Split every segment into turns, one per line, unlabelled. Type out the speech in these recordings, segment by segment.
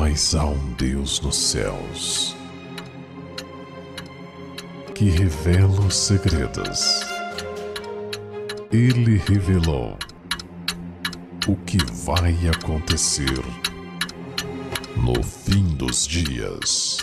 Mas há um Deus nos céus que revela os segredos. Ele revelou o que vai acontecer no fim dos dias.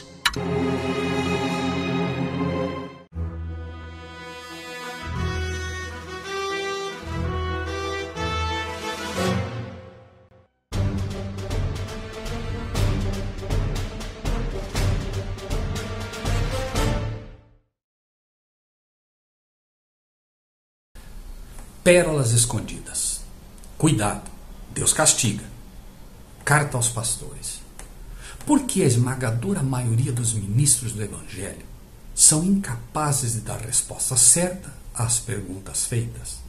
Pérolas escondidas. Cuidado, Deus castiga. Carta aos pastores. Por que a esmagadora maioria dos ministros do Evangelho são incapazes de dar resposta certa às perguntas feitas?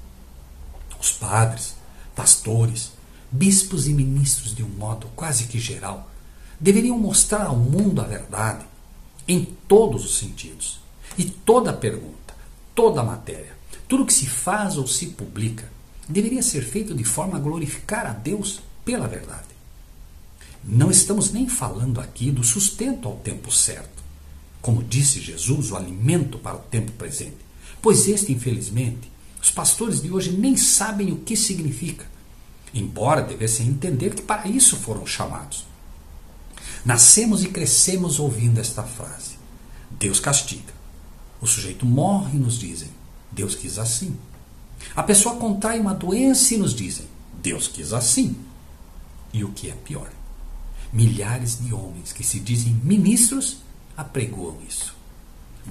Os padres, pastores, bispos e ministros, de um modo quase que geral, deveriam mostrar ao mundo a verdade em todos os sentidos. E toda pergunta, toda matéria, tudo que se faz ou se publica deveria ser feito de forma a glorificar a Deus pela verdade. Não estamos nem falando aqui do sustento ao tempo certo, como disse Jesus, o alimento para o tempo presente, pois este, infelizmente, os pastores de hoje nem sabem o que significa, embora devessem entender que para isso foram chamados. Nascemos e crescemos ouvindo esta frase: Deus castiga. O sujeito morre e nos dizem: Deus quis assim. A pessoa contrai uma doença e nos dizem: Deus quis assim. E o que é pior, milhares de homens que se dizem ministros apregoam isso.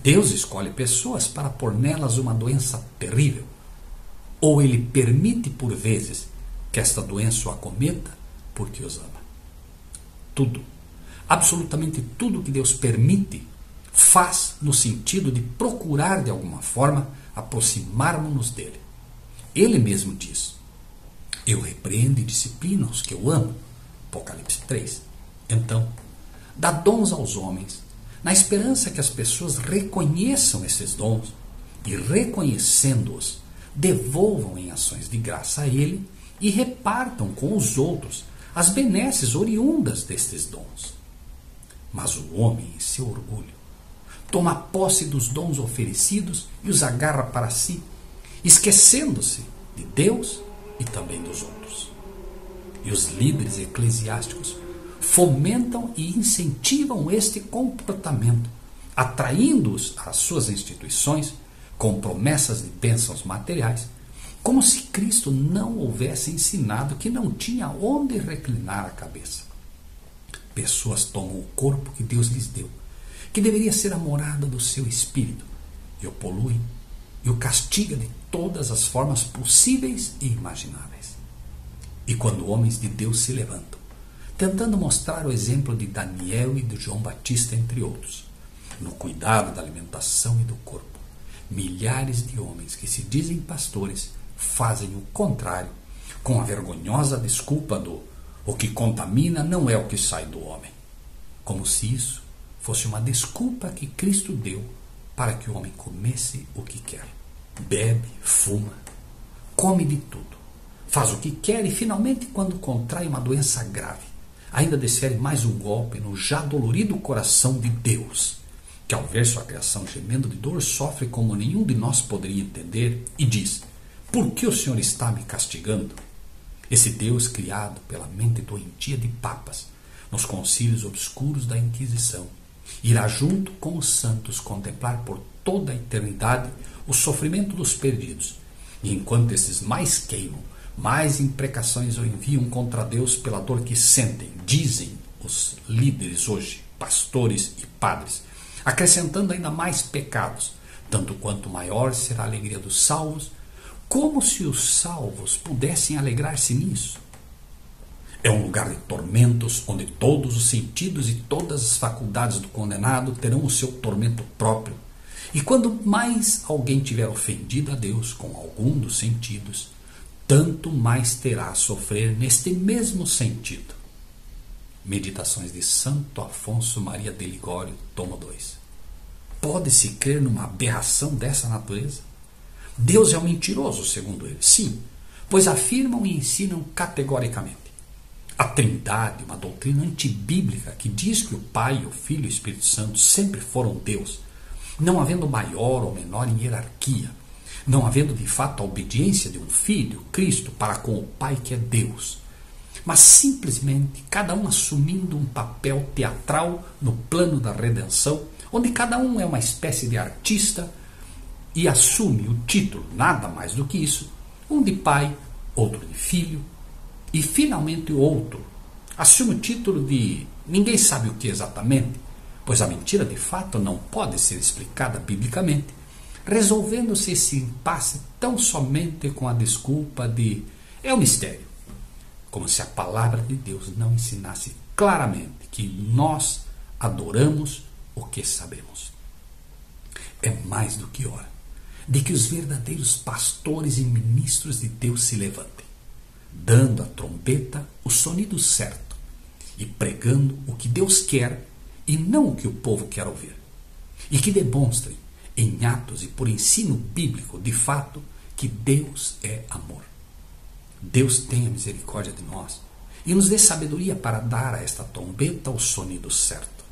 Deus escolhe pessoas para pôr nelas uma doença terrível. Ou Ele permite por vezes que esta doença o acometa porque os ama. Tudo, absolutamente tudo que Deus permite, faz no sentido de procurar de alguma forma aproximarmos-nos dele. Ele mesmo diz: eu repreendo e disciplino os que eu amo. Apocalipse 3. Então, dá dons aos homens, na esperança que as pessoas reconheçam esses dons e, reconhecendo-os, devolvam em ações de graça a ele e repartam com os outros as benesses oriundas destes dons. Mas o homem, em seu orgulho, toma posse dos dons oferecidos e os agarra para si, esquecendo-se de Deus e também dos outros. E os líderes eclesiásticos fomentam e incentivam este comportamento, atraindo-os às suas instituições com promessas de bênçãos materiais, como se Cristo não houvesse ensinado que não tinha onde reclinar a cabeça. Pessoas tomam o corpo que Deus lhes deu, que deveria ser a morada do seu espírito, e o poluem e o castiga de todas as formas possíveis e imagináveis. E quando homens de Deus se levantam, tentando mostrar o exemplo de Daniel e de João Batista, entre outros, no cuidado da alimentação e do corpo, milhares de homens que se dizem pastores fazem o contrário, com a vergonhosa desculpa do "o que contamina não é o que sai do homem", como se isso fosse uma desculpa que Cristo deu para que o homem comesse o que quer. Bebe, fuma, come de tudo, faz o que quer e finalmente, quando contrai uma doença grave, ainda desfere mais um golpe no já dolorido coração de Deus, que ao ver sua criação gemendo de dor sofre como nenhum de nós poderia entender e diz: por que o Senhor está me castigando? Esse Deus criado pela mente doentia de papas nos concílios obscuros da Inquisição irá junto com os santos contemplar por toda a eternidade o sofrimento dos perdidos, e enquanto esses mais queimam, mais imprecações o enviam contra Deus pela dor que sentem, dizem os líderes hoje, pastores e padres, acrescentando ainda mais pecados, tanto quanto maior será a alegria dos salvos, como se os salvos pudessem alegrar-se nisso. É um lugar de tormentos, onde todos os sentidos e todas as faculdades do condenado terão o seu tormento próprio. E quando mais alguém tiver ofendido a Deus com algum dos sentidos, tanto mais terá a sofrer neste mesmo sentido. Meditações de Santo Afonso Maria de Ligório, tomo 2. Pode-se crer numa aberração dessa natureza? Deus é um mentiroso, segundo eles, sim, pois afirmam e ensinam categoricamente: A Trindade, uma doutrina antibíblica que diz que o Pai, o Filho e o Espírito Santo sempre foram Deus, não havendo maior ou menor em hierarquia, não havendo de fato a obediência de um Filho, Cristo, para com o Pai que é Deus, mas simplesmente cada um assumindo um papel teatral no plano da redenção, onde cada um é uma espécie de artista e assume o título, nada mais do que isso, um de pai, outro de filho, e finalmente o outro assume o título de ninguém sabe o que exatamente, pois a mentira de fato não pode ser explicada biblicamente, resolvendo-se esse impasse tão somente com a desculpa de é um mistério, como se a palavra de Deus não ensinasse claramente que nós adoramos o que sabemos. É mais do que hora de que os verdadeiros pastores e ministros de Deus se levantem, dando à trombeta o sonido certo e pregando o que Deus quer e não o que o povo quer ouvir, e que demonstrem em atos e por ensino bíblico de fato que Deus é amor. Deus tenha misericórdia de nós e nos dê sabedoria para dar a esta trombeta o sonido certo.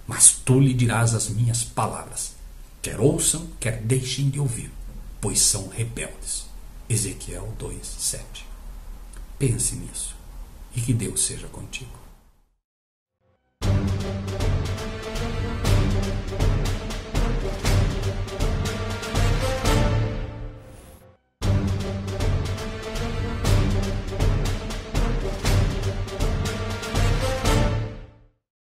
Mas tu lhe dirás as minhas palavras, quer ouçam, quer deixem de ouvir, pois são rebeldes. Ezequiel 2:7. Pense nisso e que Deus seja contigo.